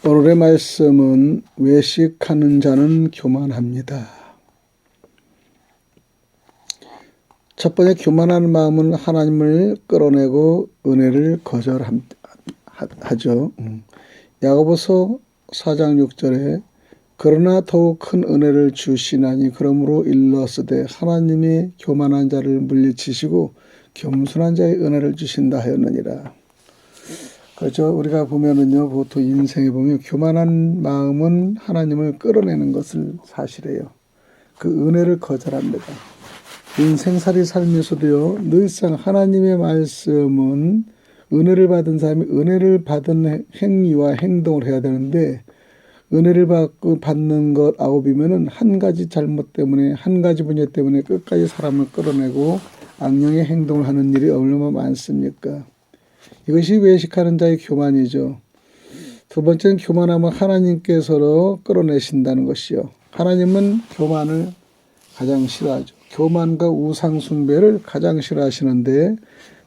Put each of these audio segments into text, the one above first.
오늘의 말씀은 외식하는 자는 교만합니다. 첫 번째, 교만한 마음은 하나님을 끌어내고 은혜를 거절하죠. 야고보서 4장 6절에 그러나 더욱 큰 은혜를 주시나니 그러므로 일러스되 하나님이 교만한 자를 물리치시고 겸손한 자의 은혜를 주신다 하였느니라. 그렇죠. 우리가 보면은요, 보통 인생에 보면 교만한 마음은 하나님을 끌어내는 것을 사실이에요. 그 은혜를 거절합니다. 인생살이 살면서도요, 늘상 하나님의 말씀은 은혜를 받은 사람이 은혜를 받은 행위와 행동을 해야 되는데, 은혜를 받는 것 아홉이면은 한 가지 잘못 때문에, 한 가지 분야 때문에 끝까지 사람을 끌어내고 악령의 행동을 하는 일이 얼마나 많습니까? 이것이 외식하는 자의 교만이죠. 두 번째는 교만하면 하나님께서로 끌어내신다는 것이요. 하나님은 교만을 가장 싫어하죠. 교만과 우상숭배를 가장 싫어하시는데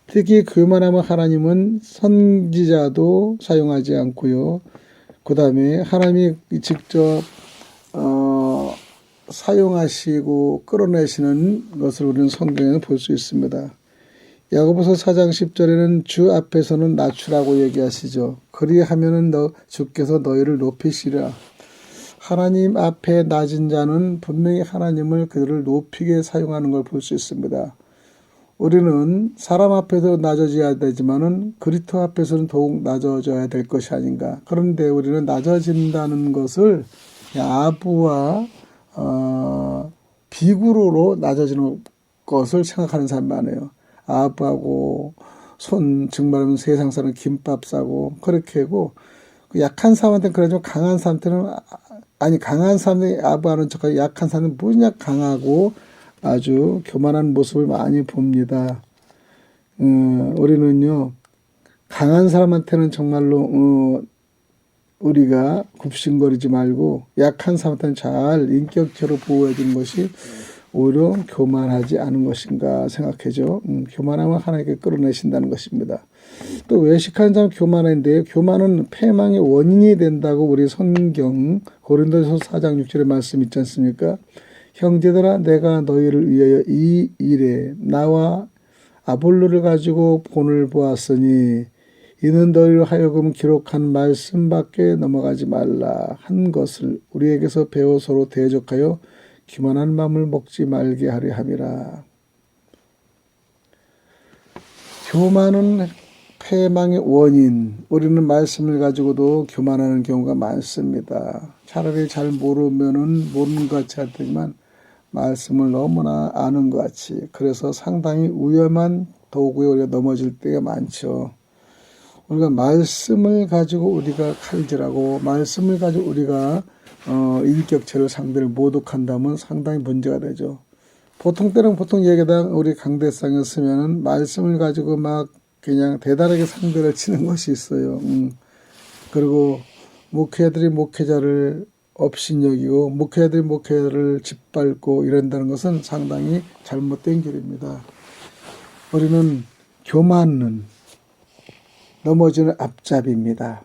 특히 교만하면 하나님은 선지자도 사용하지 않고요. 그 다음에 하나님이 직접 사용하시고 끌어내시는 것을 우리는 성경에 볼 수 있습니다. 야고보서 4장 10절에는 주 앞에서는 낮추라고 얘기하시죠. 그리하면은 주께서 너희를 높이시리라. 하나님 앞에 낮은 자는 분명히 하나님을 그들을 높이게 사용하는 걸 볼 수 있습니다. 우리는 사람 앞에서 낮아져야 되지만은 그리스도 앞에서는 더욱 낮아져야 될 것이 아닌가. 그런데 우리는 낮아진다는 것을 아부와 비구로로 낮아지는 것을 생각하는 사람이 많아요. 아부하고 정말 세상 사람 김밥 싸고 그렇게 하고 약한 사람한테는 그러지만 강한 사람한테는 강한 사람이 아부하는 척하고 약한 사람은 무냐 강하고 아주 교만한 모습을 많이 봅니다. 우리는요 강한 사람한테는 정말로 우리가 굽신거리지 말고 약한 사람한테는 잘 인격체로 보호해 주는 것이 오히려 교만하지 않은 것인가 생각해죠. 교만하면 하나님께 끌어내신다는 것입니다. 또 외식하는 자는 교만한데 교만은 패망의 원인이 된다고 우리 성경 고린도서 4장 6절의 말씀 있지 않습니까? 형제들아 내가 너희를 위하여 이 일에 나와 아볼로를 가지고 본을 보았으니 이는 너희로 하여금 기록한 말씀 밖에 넘어가지 말라 한 것을 우리에게서 배워 서로 대적하여 교만한 마음을 먹지 말게 하려 함이라. 교만은 패망의 원인. 우리는 말씀을 가지고도 교만하는 경우가 많습니다. 차라리 잘 모르면은 모르는 것 같이 하지만 말씀을 너무나 아는 것 같이. 그래서 상당히 위험한 도구에 우리가 넘어질 때가 많죠. 우리가 말씀을 가지고 우리가 칼질하고 말씀을 가지고 우리가 인격체를 상대를 모독한다면 상당히 문제가 되죠. 보통 때는 보통 예배당 우리 강대상이었으면은 말씀을 가지고 막 그냥 대단하게 상대를 치는 것이 있어요. 그리고 목회자들이 목회자를 업신여기고 목회자들이 목회자를 짓밟고 이런다는 것은 상당히 잘못된 길입니다. 우리는 교만은 넘어지는 앞잡이입니다.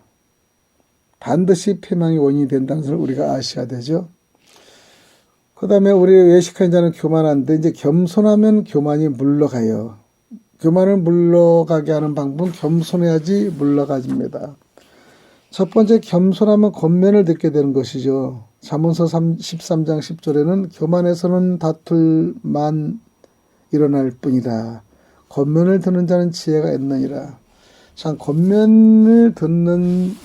반드시 패망의 원인이 된다는 것을 우리가 아셔야 되죠. 그 다음에 우리 외식하는 자는 교만한데 이제 겸손하면 교만이 물러가요. 교만을 물러가게 하는 방법은 겸손해야지 물러가집니다. 첫 번째 겸손하면 권면을 듣게 되는 것이죠. 잠언서 13장 10절에는 교만에서는 다툴만 일어날 뿐이다. 권면을 듣는 자는 지혜가 있느니라. 참 권면을 듣는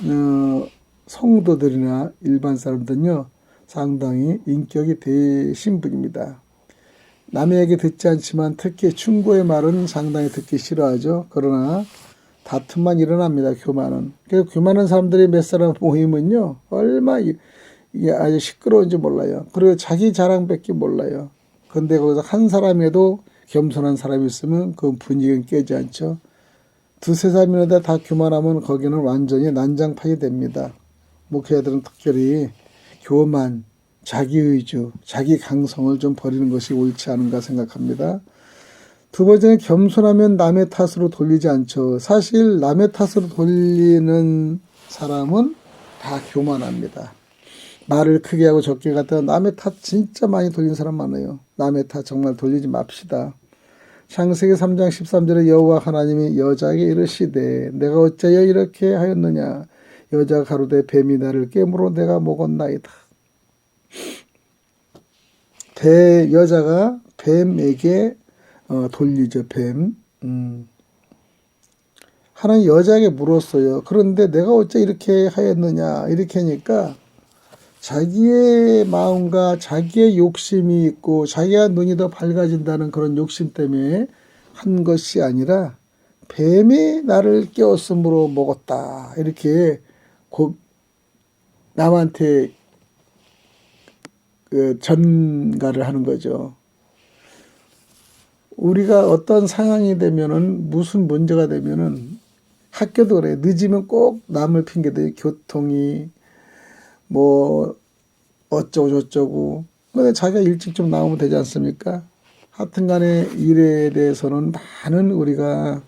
성도들이나 일반 사람들은요 상당히 인격이 대신 분입니다. 남의 얘기 듣지 않지만 특히 충고의 말은 상당히 듣기 싫어하죠. 그러나 다툼만 일어납니다. 교만은. 그래서 교만한 사람들이 몇 사람 모이면요 얼마 이게 아주 시끄러운지 몰라요. 그리고 자기 자랑밖에 몰라요. 근데 거기서 한 사람에도 겸손한 사람이 있으면 그 분위기는 깨지 않죠. 두세 사람이나 다 교만하면 거기는 완전히 난장판이 됩니다. 목회자들은 특별히 교만, 자기의주, 자기 강성을 좀 버리는 것이 옳지 않은가 생각합니다. 두 번째는 겸손하면 남의 탓으로 돌리지 않죠. 사실 남의 탓으로 돌리는 사람은 다 교만합니다. 말을 크게 하고 적게 갖다가 남의 탓 진짜 많이 돌리는 사람 많아요. 남의 탓 정말 돌리지 맙시다. 창세기 3장 13절에 여호와 하나님이 여자에게 이르시되 내가 어찌하여 이렇게 하였느냐 여자가 가로되 뱀이 나를 깨물어 내가 먹었나이다. 여자가 뱀에게 돌리죠. 뱀. 하나님 여자에게 물었어요. 그런데 내가 어째 이렇게 하였느냐 이렇게 하니까 자기의 마음과 자기의 욕심이 있고 자기가 눈이 더 밝아진다는 그런 욕심 때문에 한 것이 아니라 뱀이 나를 깨웠으므로 먹었다. 이렇게 남한테 전가를 하는 거죠. 우리가 어떤 상황이 되면은 무슨 문제가 되면은 학교도 그래. 늦으면 꼭 남을 핑계대요. 교통이 뭐 어쩌고 저쩌고. 근데 자기가 일찍 좀 나오면 되지 않습니까? 하여튼간에 일에 대해서는 많은 우리가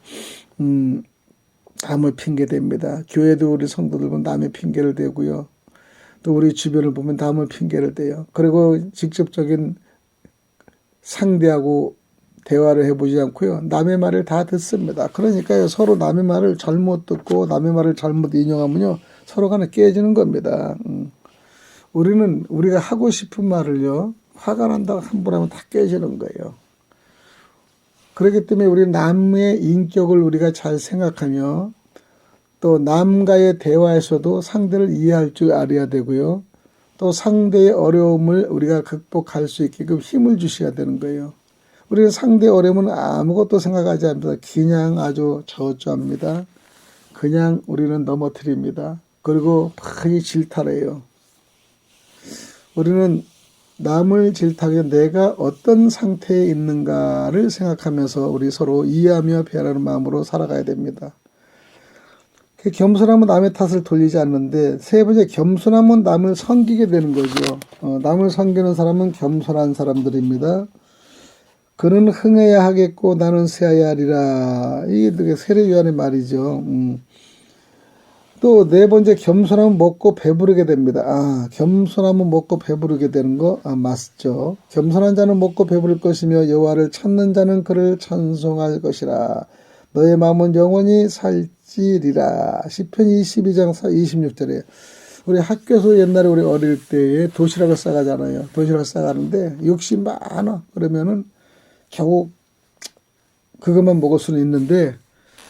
남을 핑계댑니다. 교회도 우리 성도들 보면 남의 핑계를 대고요. 또 우리 주변을 보면 남을 핑계를 대요. 그리고 직접적인 상대하고 대화를 해보지 않고요. 남의 말을 다 듣습니다. 그러니까요. 서로 남의 말을 잘못 듣고 남의 말을 잘못 인용하면요. 서로 간에 깨지는 겁니다. 우리는 우리가 하고 싶은 말을요. 화가 난다고 함부로 하면 다 깨지는 거예요. 그렇기 때문에 우리 남의 인격을 우리가 잘 생각하며 또 남과의 대화에서도 상대를 이해할 줄 알아야 되고요. 또 상대의 어려움을 우리가 극복할 수 있게끔 힘을 주셔야 되는 거예요. 우리는 상대의 어려움은 아무것도 생각하지 않습니다. 그냥 아주 저주합니다. 그냥 우리는 넘어뜨립니다. 그리고 많이 질타해요. 우리는 남을 질타하기 내가 어떤 상태에 있는가를 생각하면서 우리 서로 이해하며 배려하는 마음으로 살아가야 됩니다. 겸손하면 남의 탓을 돌리지 않는데 세 번째 겸손하면 남을 섬기게 되는 거죠. 남을 섬기는 사람은 겸손한 사람들입니다. 그는 흥해야 하겠고 나는 쇠하여야 하리라. 이게 세례요한의 말이죠. 또 네 번째 겸손하면 먹고 배부르게 됩니다. 겸손하면 먹고 배부르게 되는 거 맞죠. 겸손한 자는 먹고 배부를 것이며 여호와를 찾는 자는 그를 찬송할 것이라. 너의 마음은 영원히 살지리라. 시편 22장 26절에 우리 학교에서 옛날에 우리 어릴 때에 도시락을 싸가잖아요. 도시락을 싸가는데 욕심 많아. 그러면은 겨우 그것만 먹을 수는 있는데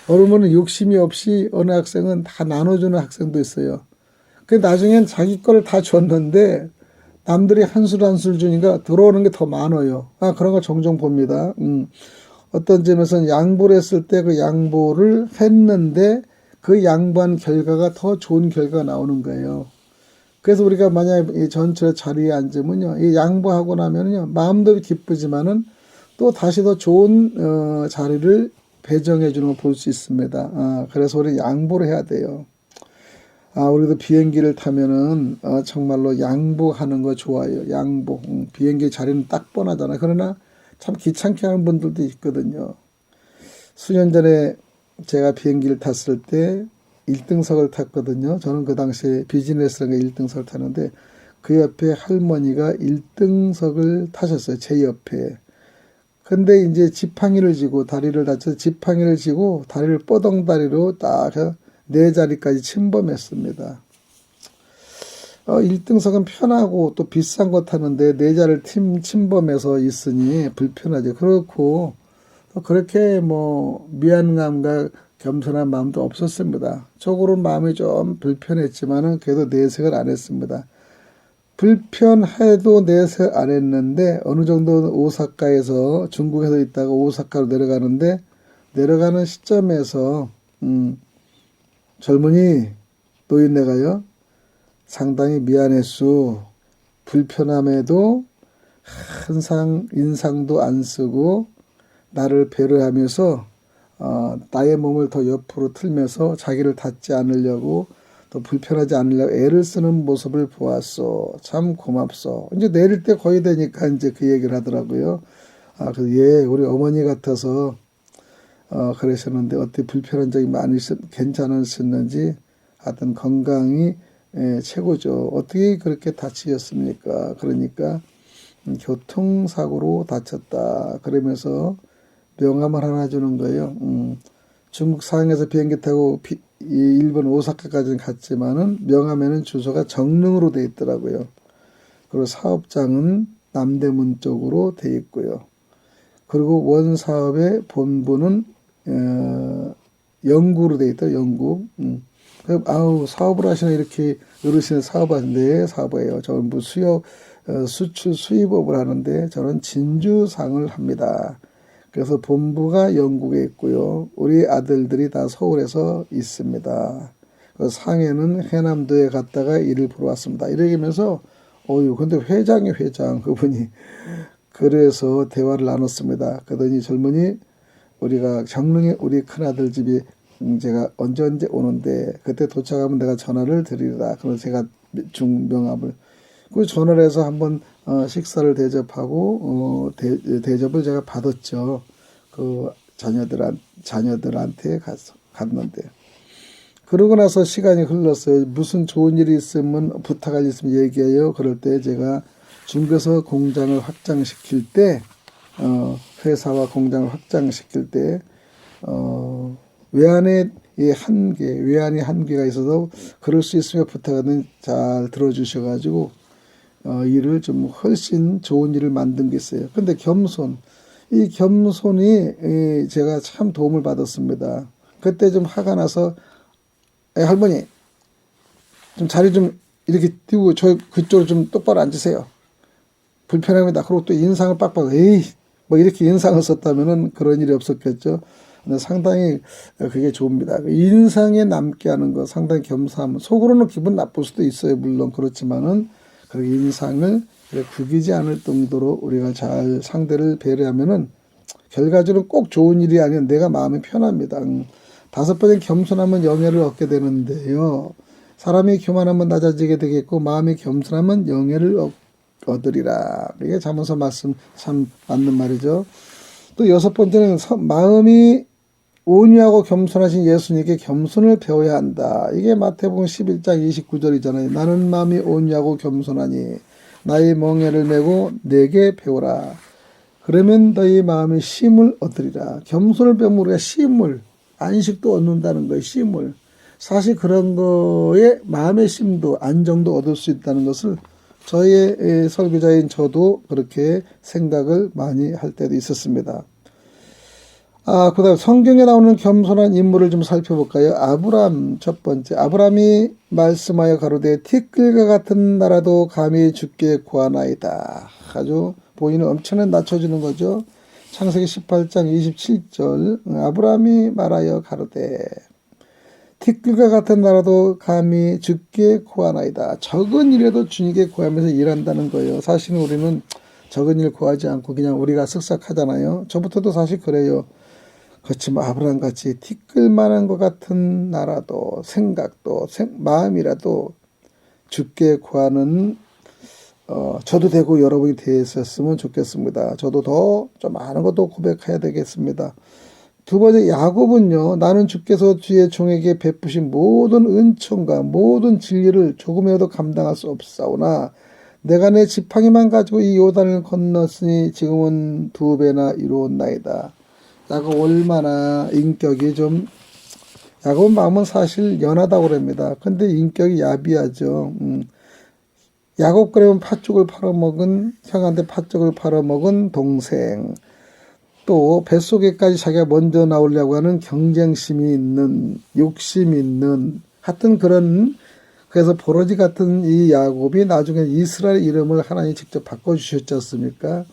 어른은 욕심이 없이 어느 학생은 다 나눠주는 학생도 있어요. 그 나중엔 자기 거를 다 줬는데 남들이 한 술 한 술 주니까 들어오는 게 더 많아요. 그런 거 종종 봅니다. 어떤 점에서는 양보를 했을 때 그 양보를 했는데 그 양보한 결과가 더 좋은 결과가 나오는 거예요. 그래서 우리가 만약 이 전체 자리에 앉으면요, 이 양보하고 나면요 마음도 기쁘지만은 또 다시 더 좋은 자리를 배정해 주는 걸 볼 수 있습니다. 그래서 우리 양보를 해야 돼요. 우리도 비행기를 타면은 정말로 양보하는 거 좋아요. 양보. 비행기 자리는 딱 뻔하잖아요. 그러나 참 귀찮게 하는 분들도 있거든요. 수년 전에 제가 비행기를 탔을 때 1등석을 탔거든요. 저는 그 당시에 비즈니스라는 1등석을 타는데 그 옆에 할머니가 1등석을 타셨어요. 제 옆에. 근데 이제 지팡이를 쥐고 다리를 다쳐서 지팡이를 쥐고 다리를 뻐덩다리로 딱 네 자리까지 침범했습니다. 1등석은 편하고 또 비싼 거 타는데 네 자리를 침범해서 있으니 불편하죠. 그렇고 또 그렇게 뭐 미안감과 겸손한 마음도 없었습니다. 속으로 마음이 좀 불편했지만은 그래도 내색을 안 했습니다. 불편해도 내색 안 했는데 어느 정도 오사카에서 중국에서 있다가 오사카로 내려가는데 내려가는 시점에서 젊은이 노인네가요 상당히 미안했소. 불편함에도 항상 인상도 안 쓰고 나를 배려하면서 나의 몸을 더 옆으로 틀면서 자기를 닿지 않으려고 또 불편하지 않으려고 애를 쓰는 모습을 보았소. 참 고맙소. 이제 내릴 때 거의 되니까 이제 그 얘기를 하더라고요. 그래서 우리 어머니 같아서 그러셨는데 어떻게 불편한 적이 많이 괜찮으셨는지 하여튼 건강히 최고죠. 어떻게 그렇게 다치셨습니까? 그러니까 교통사고로 다쳤다. 그러면서 명함을 하나 주는 거예요. 중국 상해에서 비행기 타고 일본 오사카까지는 갔지만은 명함에는 주소가 정릉으로 돼 있더라고요. 그리고 사업장은 남대문 쪽으로 돼 있고요. 그리고 원 사업의 본부는 영구로 돼 있다. 영구. 아우 사업을 하시나 이렇게 어르신은 사업하는데 사업이에요. 저는 뭐 수출 수입업을 하는데 저는 진주상을 합니다. 그래서 본부가 영국에 있고요. 우리 아들들이 다 서울에서 있습니다. 상해는 해남도에 갔다가 일을 보러 왔습니다. 이러면서 근데 회장이 회장 그분이 그래서 대화를 나눴습니다. 그러더니 젊은이 우리가 정릉에 우리 큰아들 집이 제가 언제 오는데 그때 도착하면 내가 전화를 드리라. 그래서 제가 중명함을 그 전화를 해서 한번 식사를 대접하고 대접을 제가 받았죠. 그 자녀들한테 갔는데 그러고 나서 시간이 흘렀어요. 무슨 좋은 일이 있으면 부탁할 일 있으면 얘기해요. 그럴 때 제가 중개서 공장을 확장시킬 때 회사와 공장을 확장시킬 때 외환이 한계가 있어서 그럴 수 있으면 부탁하는 잘 들어주셔가지고 일을 좀 훨씬 좋은 일을 만든 게 있어요. 근데 이 겸손이 제가 참 도움을 받았습니다. 그때 좀 화가 나서 할머니 좀 자리 좀 이렇게 띄우고 그쪽으로 좀 똑바로 앉으세요. 불편합니다. 그리고 또 인상을 빡빡 뭐 이렇게 인상을 썼다면은 그런 일이 없었겠죠. 근데 상당히 그게 좋습니다. 인상에 남게 하는 거 상당히 겸손함. 속으로는 기분 나쁠 수도 있어요. 물론 그렇지만은 그 인상을 구기지 않을 정도로 우리가 잘 상대를 배려하면은 결과적으로 꼭 좋은 일이 아니라 내가 마음이 편합니다. 5번째 겸손하면 영예를 얻게 되는데요. 사람이 교만하면 낮아지게 되겠고 마음이 겸손하면 영예를 얻으리라. 이게 잠언서 말씀 참 맞는 말이죠. 또 6번째는 마음이 온유하고 겸손하신 예수님께 겸손을 배워야 한다. 이게 마태복음 11장 29절이잖아요. 나는 마음이 온유하고 겸손하니 나의 멍에를 메고 내게 배우라. 그러면 너희 마음이 쉼을 얻으리라. 겸손을 배우면 우리가 쉼을 안식도 얻는다는 거예요. 쉼을. 사실 그런 거에 마음의 쉼도 안정도 얻을 수 있다는 것을 저의 설교자인 저도 그렇게 생각을 많이 할 때도 있었습니다. 그 다음 성경에 나오는 겸손한 인물을 좀 살펴볼까요? 아브람 첫 번째. 아브람이 말씀하여 가로되 티끌과 같은 나라도 감히 주께 구하나이다. 아주 본인을 엄청나게 낮춰주는 거죠. 창세기 18장 27절 아브람이 말하여 가로되 티끌과 같은 나라도 감히 주께 구하나이다. 적은 일에도 주님께 구하면서 일한다는 거예요. 사실은 우리는 적은 일 구하지 않고 그냥 우리가 쓱싹하잖아요. 저부터도 사실 그래요. 그렇지만 아브라함같이 티끌만한 것 같은 나라도 생각도 마음이라도 주께 구하는 저도 되고 여러분이 되었으면 좋겠습니다. 저도 더 좀 많은 것도 고백해야 되겠습니다. 두 번째 야곱은요. 나는 주께서 주의 종에게 베푸신 모든 은총과 모든 진리를 조금이라도 감당할 수 없사오나 내가 내 지팡이만 가지고 이 요단을 건넜으니 지금은 2배나 이루었나이다. 야곱 얼마나 인격이 좀 야곱 마음은 사실 연하다고 그럽니다. 근데 인격이 야비하죠. 야곱 그러면 팥죽을 팔아먹은 형한테 팥죽을 팔아먹은 동생 또 뱃속에까지 자기가 먼저 나오려고 하는 경쟁심이 있는 욕심이 있는 하여튼 그래서 버러지 같은 이 야곱이 나중에 이스라엘 이름을 하나님 직접 바꿔주셨지 않습니까?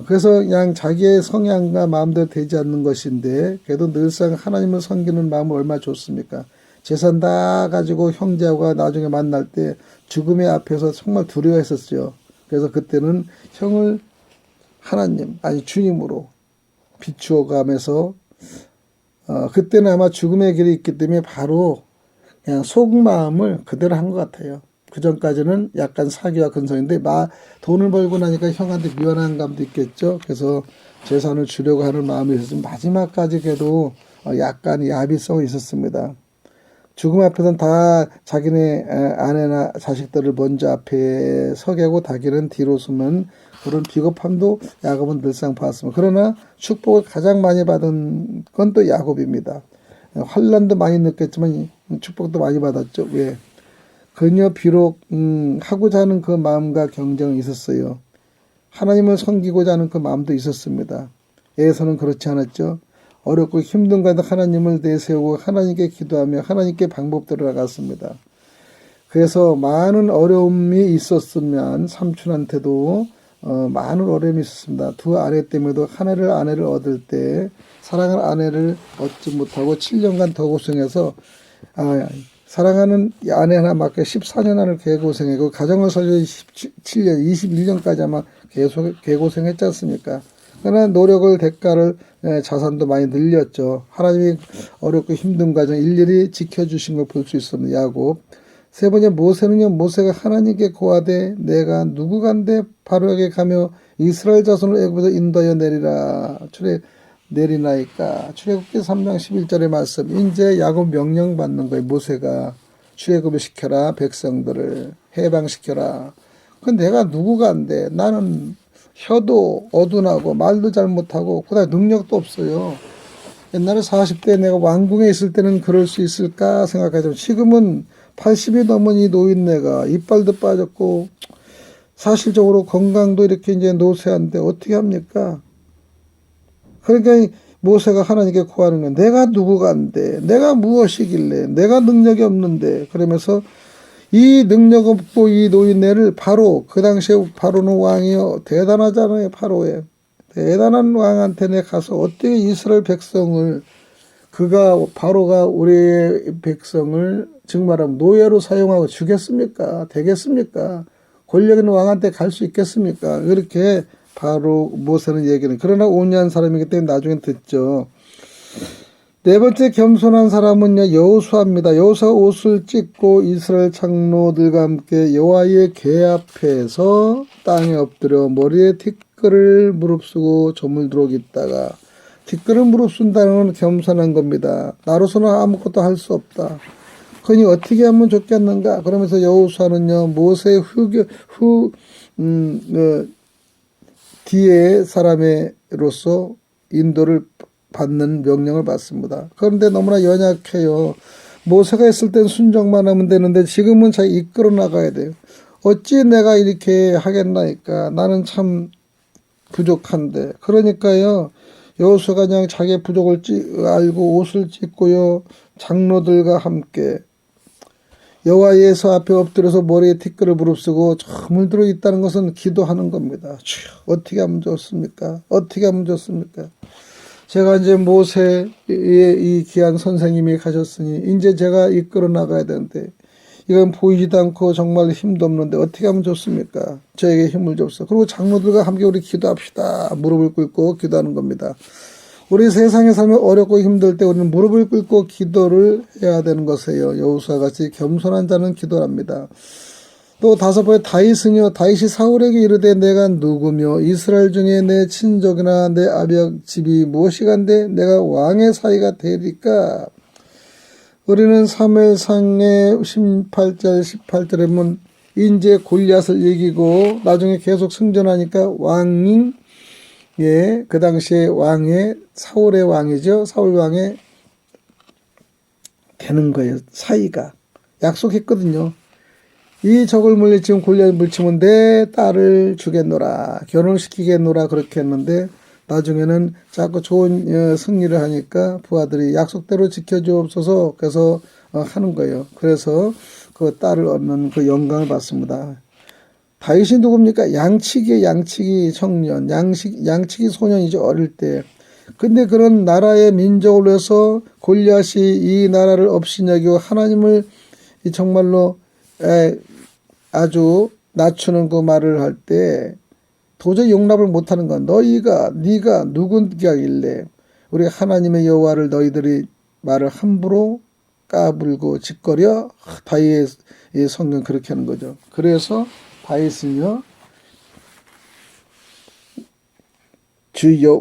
그래서 그냥 자기의 성향과 마음대로 되지 않는 것인데 그래도 늘상 하나님을 섬기는 마음은 얼마나 좋습니까? 재산 다 가지고 형제하고 나중에 만날 때 죽음의 앞에서 정말 두려워했었죠. 그래서 그때는 형을 하나님 아니 주님으로 비추어가면서 그때는 아마 죽음의 길이 있기 때문에 바로 그냥 속마음을 그대로 한 것 같아요. 그 전까지는 약간 사기와 근성인데 돈을 벌고 나니까 형한테 미안한 감도 있겠죠. 그래서 재산을 주려고 하는 마음이 있었지만 마지막까지 그래도 약간 야비성이 있었습니다. 죽음 앞에서는 다 자기네 아내나 자식들을 먼저 앞에 서게 하고 자기는 뒤로 서면 그런 비겁함도 야곱은 늘상 봤습니다. 그러나 축복을 가장 많이 받은 건 또 야곱입니다. 환난도 많이 느꼈지만 축복도 많이 받았죠. 왜? 그녀 비록 하고자 하는 그 마음과 경쟁이 있었어요. 하나님을 섬기고자 하는 그 마음도 있었습니다. 에서는 그렇지 않았죠. 어렵고 힘든 가운데 하나님을 내세우고 하나님께 기도하며 하나님께 방법대로 나갔습니다. 그래서 많은 어려움이 있었으면 삼촌한테도 많은 어려움이 있었습니다. 두 아내 때문에도 하나를 아내를 얻을 때 사랑하는 아내를 얻지 못하고 7년간 더 고생해서 사랑하는 아내 하나 맡겨 14년을 개고생했고 가정을 살려 17년, 21년까지 아마 계속 개고생했지 않습니까? 그러나 노력을 대가를 자산도 많이 늘렸죠. 하나님이 어렵고 힘든 과정 일일이 지켜주신 걸 볼 수 있습니다. 야곱. 세 번째 모세는요. 모세가 하나님께 고하되 내가 누구간데 바로에게 가며 이스라엘 자손을 애굽에서 인도하여 내리나이까. 출애굽기 3장 11절의 말씀. 이제 야곱 명령 받는 거예요. 모세가 출애굽을 시켜라. 백성들을 해방시켜라. 그 내가 누구간데 나는 혀도 어둔하고 말도 잘 못하고 그다음에 능력도 없어요. 옛날에 40대에 내가 왕궁에 있을 때는 그럴 수 있을까 생각하지만 지금은 80이 넘은 이 노인네가 이빨도 빠졌고 사실적으로 건강도 이렇게 이제 노쇠한데 어떻게 합니까? 그러니까 모세가 하나님께 구하는 건 내가 누구간데 내가 무엇이길래 내가 능력이 없는데 그러면서 이 능력 없고 이 노인네를 바로 그 당시에 바로는 왕이요 대단하잖아요. 바로에 대단한 왕한테 내 가서 어떻게 이스라엘 백성을 바로가 우리의 백성을 즉 말하면 노예로 사용하고 주겠습니까? 되겠습니까? 권력 있는 왕한테 갈 수 있겠습니까? 그렇게 바로 모세는 얘기는 그러나 온유한 사람이기 때문에 나중에 듣죠. 네 번째 겸손한 사람은요 여호수아입니다. 여호수아가 옷을 찢고 이스라엘 장로들과 함께 여호와의 궤 앞에서 땅에 엎드려 머리에 티끌을 무릅쓰고 조물도록 있다가 티끌을 무릅쓴다는 건 겸손한 겁니다. 나로서는 아무것도 할 수 없다. 그니 어떻게 하면 좋겠는가? 그러면서 여호수아는요 모세의 뒤에 사람으로서 인도를 받는 명령을 받습니다. 그런데 너무나 연약해요. 모세가 있을 땐 순종만 하면 되는데 지금은 자기 이끌어 나가야 돼요. 어찌 내가 이렇게 하겠나니까 나는 참 부족한데 그러니까요 여호수아가 그냥 자기 부족을 알고 옷을 찢고요 장로들과 함께 여호와 예수 앞에 엎드려서 머리에 티끌을 무릅쓰고 저물 들어 있다는 것은 기도하는 겁니다. 주여 어떻게 하면 좋습니까? 어떻게 하면 좋습니까? 제가 이제 모세의 이 귀한 선생님이 가셨으니 이제 제가 이끌어 나가야 되는데 이건 보이지도 않고 정말 힘도 없는데 어떻게 하면 좋습니까? 저에게 힘을 줬어. 그리고 장로들과 함께 우리 기도합시다. 무릎을 꿇고 기도하는 겁니다. 우리 세상에 살면 어렵고 힘들 때 우리는 무릎을 꿇고 기도를 해야 되는 것이에요. 여호수아 같이 겸손한 자는 기도합니다. 또 다섯 번째 다윗은요. 다윗이 사울에게 이르되 내가 누구며 이스라엘 중에 내 친족이나 내 아벽 집이 무엇이간데 내가 왕의 사이가 되리까. 우리는 사무엘상의 18절 18절에 보면 이제 골리앗을 이기고 나중에 계속 승전하니까 왕이 그 당시에 왕의 사울의 왕이죠. 사울 왕의 되는 거예요. 사이가 약속했거든요. 이 적을 물리치면 골리앗을 물리치면 내 딸을 주겠노라 결혼시키겠노라 그렇게 했는데 나중에는 자꾸 좋은 승리를 하니까 부하들이 약속대로 지켜주옵소서 그래서 하는 거예요. 그래서 그 딸을 얻는 그 영광을 받습니다. 다윗이 누굽니까? 양치기 청년, 양치기 소년이죠. 어릴 때. 근데 그런 나라의 민족을 위해서 골리앗이 이 나라를 업신여기고 하나님을 정말로 아주 낮추는 그 말을 할 때 도저히 용납을 못하는 건 네가 누군가길래 우리 하나님의 여호와를 너희들이 말을 함부로 까불고 짓거려. 다윗의 성경 그렇게 하는 거죠. 그래서 다윗은요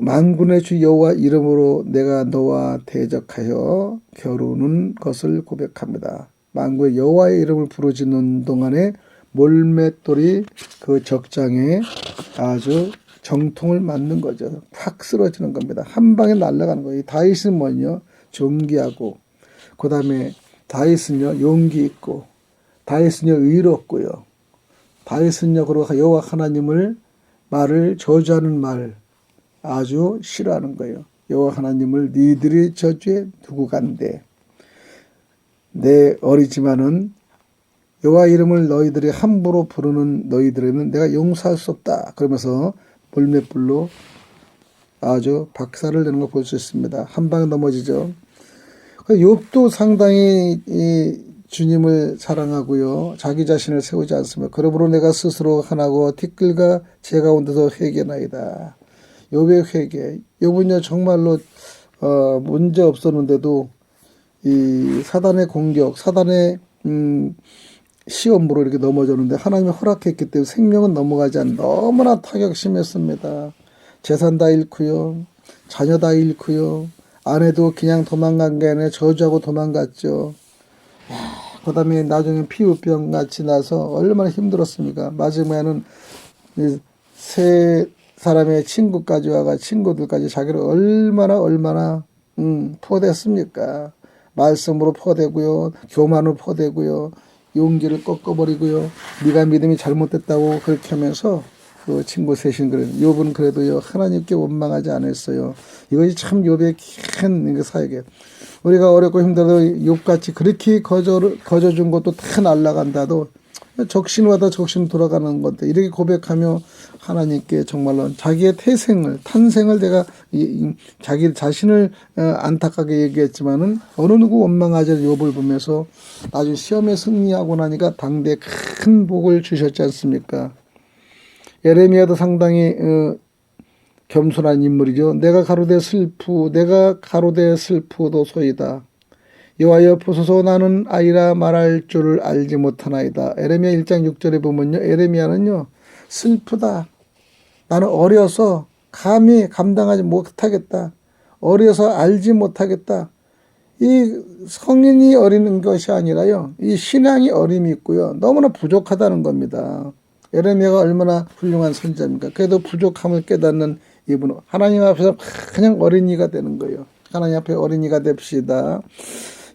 만군의 주 여호와 이름으로 내가 너와 대적하여 겨루는 것을 고백합니다. 만군의 여호와의 이름을 부르짖는 동안에 몰맷돌이 그 적장에 아주 정통을 맞는 거죠. 팍 쓰러지는 겁니다. 한 방에 날아가는 거예요. 다윗은 뭐냐? 존귀하고, 그 다음에 다윗은요 용기 있고, 다윗은요 의롭고요, 다윗은요 그리고 여호와 하나님을 말을 저주하는 말 아주 싫어하는 거예요. 여호와 하나님을 니들이 저주해 두고 간대. 내 어리지만은 여호와 이름을 너희들이 함부로 부르는 너희들에는 내가 용서할 수 없다. 그러면서 물맷불로 아주 박살을 내는 걸 볼 수 있습니다. 한 방에 넘어지죠. 욥도 상당히 이 주님을 사랑하고요, 자기 자신을 세우지 않습니다. 그러므로 내가 스스로 하나고 티끌과 제 가운데서 회개나이다. 욥의 회개. 욥은요 정말로 문제 없었는데도 이 사단의 공격, 사단의 시험으로 이렇게 넘어졌는데 하나님이 허락했기 때문에 생명은 넘어가지 않는, 너무나 타격 심했습니다. 재산 다 잃고요, 자녀 다 잃고요, 아내도 그냥 도망간 게 아니라 저주하고 도망갔죠. 그 다음에 나중에 피부병 같이 나서 얼마나 힘들었습니까. 마지막에는 세 사람의 친구까지 와가 친구들까지 자기를 얼마나 포대했습니까. 말씀으로 포대고요, 교만으로 포대고요, 용기를 꺾어버리고요, 네가 믿음이 잘못됐다고 그렇게 하면서 그 친구 셋인 그래요. 욥은 그래도요 하나님께 원망하지 않았어요. 이것이 참 욥의 큰 사역이에요. 우리가 어렵고 힘들어도 욥같이 그렇게 거저준 것도 다 날아간다도 적신마다 적신 돌아가는 건데, 이렇게 고백하며 하나님께 정말로 자기의 탄생을 내가 자기 자신을 안타깝게 얘기했지만은 어느 누구 원망하지 않은 욥을 보면서 아주 시험에 승리하고 나니까 당대에 큰 복을 주셨지 않습니까. 예레미야도 상당히 겸손한 인물이죠. 내가 가로되 슬프도소이다. 여호와여 보소서 나는 아이라 말할 줄을 알지 못하나이다. 에레미야 1장 6절에 보면요, 에레미야는요 슬프다. 나는 어려서 감히 감당하지 못하겠다. 어려서 알지 못하겠다. 이 성인이 어리는 것이 아니라요, 이 신앙이 어림이 있고요, 너무나 부족하다는 겁니다. 에레미야가 얼마나 훌륭한 선지자입니까. 그래도 부족함을 깨닫는 이분은 하나님 앞에서 그냥 어린이가 되는 거예요. 하나님 앞에 어린이가 됩시다.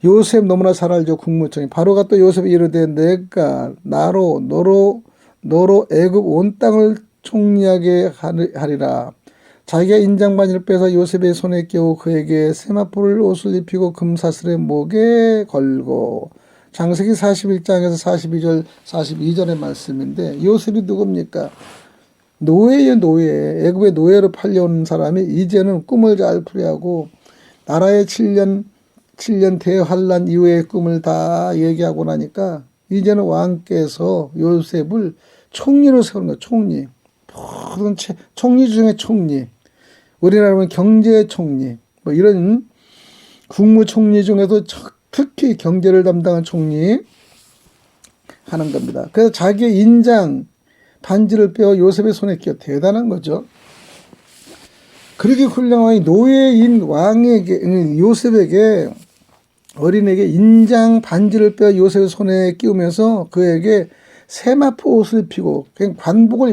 요셉 너무나 잘 알죠. 국무총리 바로가 또 요셉이 이르되 내가 너로 애굽 온 땅을 총리하게 하리라. 자기가 인장반지를 빼서 요셉의 손에 끼워 그에게 세마포를 옷을 입히고 금사슬의 목에 걸고. 창세기 41장에서 42절 42절의 말씀인데, 요셉이 누굽니까? 노예예요. 노예. 애굽의 노예로 팔려온 사람이 이제는 꿈을 잘 풀이하고 나라의 7년 대환란 이후의 꿈을 다 얘기하고 나니까 이제는 왕께서 요셉을 총리로 세우는 거예요. 총리. 모든 총리 중에 총리. 우리나라는 경제총리. 뭐 이런 국무총리 중에도 특히 경제를 담당한 총리 하는 겁니다. 그래서 자기의 인장 반지를 빼어 요셉의 손에 끼워. 대단한 거죠. 그렇게 훌륭한 노예인 왕에게, 요셉에게, 어린에게 인장 반지를 빼어 요셉의 손에 끼우면서 그에게 세마포 옷을 입히고, 그냥 관복을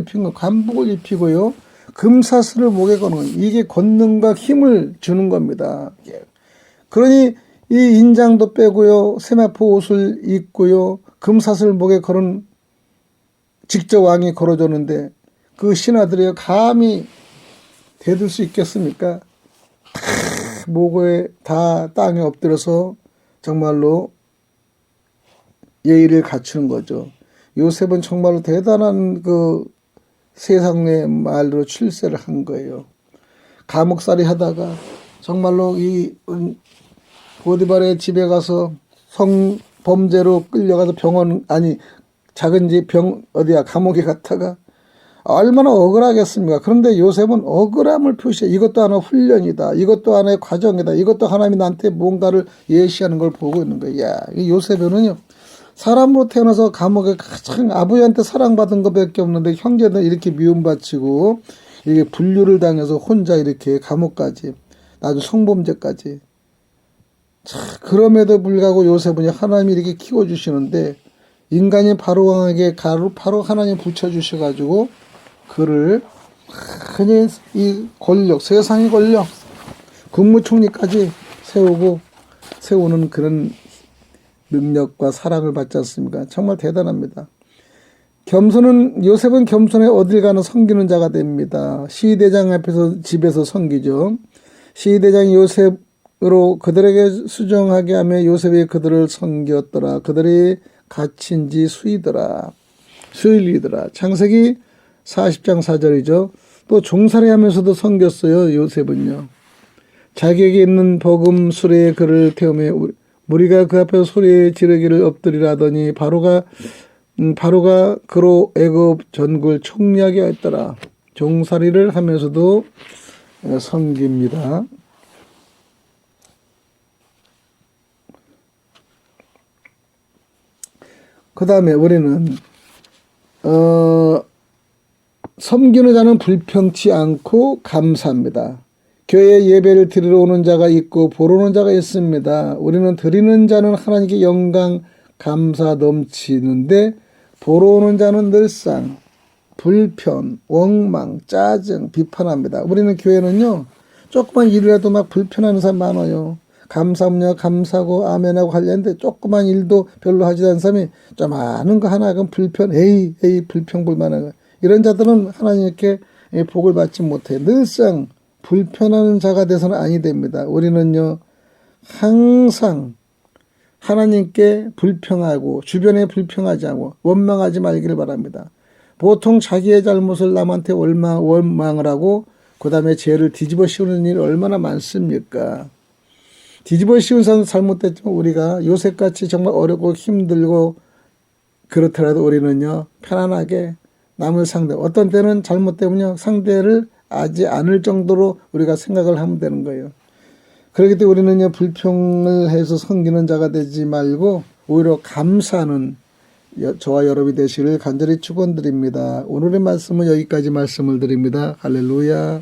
입히고요, 금사슬을 목에 거는 거예요. 이게 권능과 힘을 주는 겁니다. 그러니 이 인장도 빼고요, 세마포 옷을 입고요, 금사슬 목에 걸은 직접 왕이 걸어줬는데 그 신하들이 감히 대들 수 있겠습니까? 목에 다 땅에 엎드려서 정말로 예의를 갖추는 거죠. 요셉은 정말로 대단한 그 세상의 말로 출세를 한 거예요. 감옥살이 하다가 정말로 이 보디발의 집에 가서 성범죄로 끌려가서 작은 집 감옥에 갔다가 얼마나 억울하겠습니까? 그런데 요셉은 억울함을 표시해. 이것도 하나의 훈련이다. 이것도 하나의 과정이다. 이것도 하나님이 나한테 뭔가를 예시하는 걸 보고 있는 거예요. 야, 이 요셉은요, 사람으로 태어나서 감옥에 가장 아버지한테 사랑받은 것밖에 없는데 형제는 이렇게 미움받치고 이게 분류를 당해서 혼자 이렇게 감옥까지, 나중 성범죄까지. 자, 그럼에도 불구하고 요셉은 하나님이 이렇게 키워주시는데, 인간이 바로 왕에게 바로 하나님 붙여주셔가지고, 그를 그냥 이 권력, 세상의 권력, 국무총리까지 세우는 그런 능력과 사랑을 받지 않습니까? 정말 대단합니다. 요셉은 겸손해 어딜 가나 섬기는 자가 됩니다. 시대장 앞에서 집에서 섬기죠. 시대장이 요셉으로 그들에게 수정하게 하며 요셉이 그들을 섬겼더라. 그들이 갇힌지 수이더라. 창세기 40장 4절이죠. 또 종살이 하면서도 섬겼어요. 요셉은요. 자기에게 있는 버금 수레에 그를 태우며 무리가 그 앞에서 소리 지르기를 엎드리라 하더니 바로가 그로 애굽 전국을 총리하게 했더라. 종살이를 하면서도 섬깁니다. 그 다음에 우리는 섬기는 자는 불평치 않고 감사합니다. 교회에 예배를 드리러 오는 자가 있고 보러 오는 자가 있습니다. 우리는 드리는 자는 하나님께 영광, 감사 넘치는데 보러 오는 자는 늘상 불편, 원망, 짜증, 비판합니다. 우리는 교회는요, 조그만 일이라도 막 불편하는 사람 많아요. 감사합니다, 감사하고 아멘하고 하려는데 조그만 일도 별로 하지 않는 사람이 좀 아는 거 하나 그럼 불편, 에이 불평불만한 거. 이런 자들은 하나님께 복을 받지 못해. 늘상 불편한 자가 돼서는 아니 됩니다. 우리는요, 항상 하나님께 불평하고 주변에 불평하지 않고 원망하지 말기를 바랍니다. 보통 자기의 잘못을 남한테 원망을 하고 그 다음에 죄를 뒤집어 씌우는 일이 얼마나 많습니까? 뒤집어 씌운 사람 잘못됐지만 우리가 요셉같이 정말 어렵고 힘들고 그렇더라도 우리는요, 편안하게 남을 어떤 때는 잘못 때문에 상대를 하지 않을 정도로 우리가 생각을 하면 되는 거예요. 그렇기 때문에 우리는요, 불평을 해서 섬기는 자가 되지 말고 오히려 감사하는 저와 여러분이 되시기를 간절히 축원드립니다. 오늘의 말씀은 여기까지 말씀을 드립니다. 할렐루야.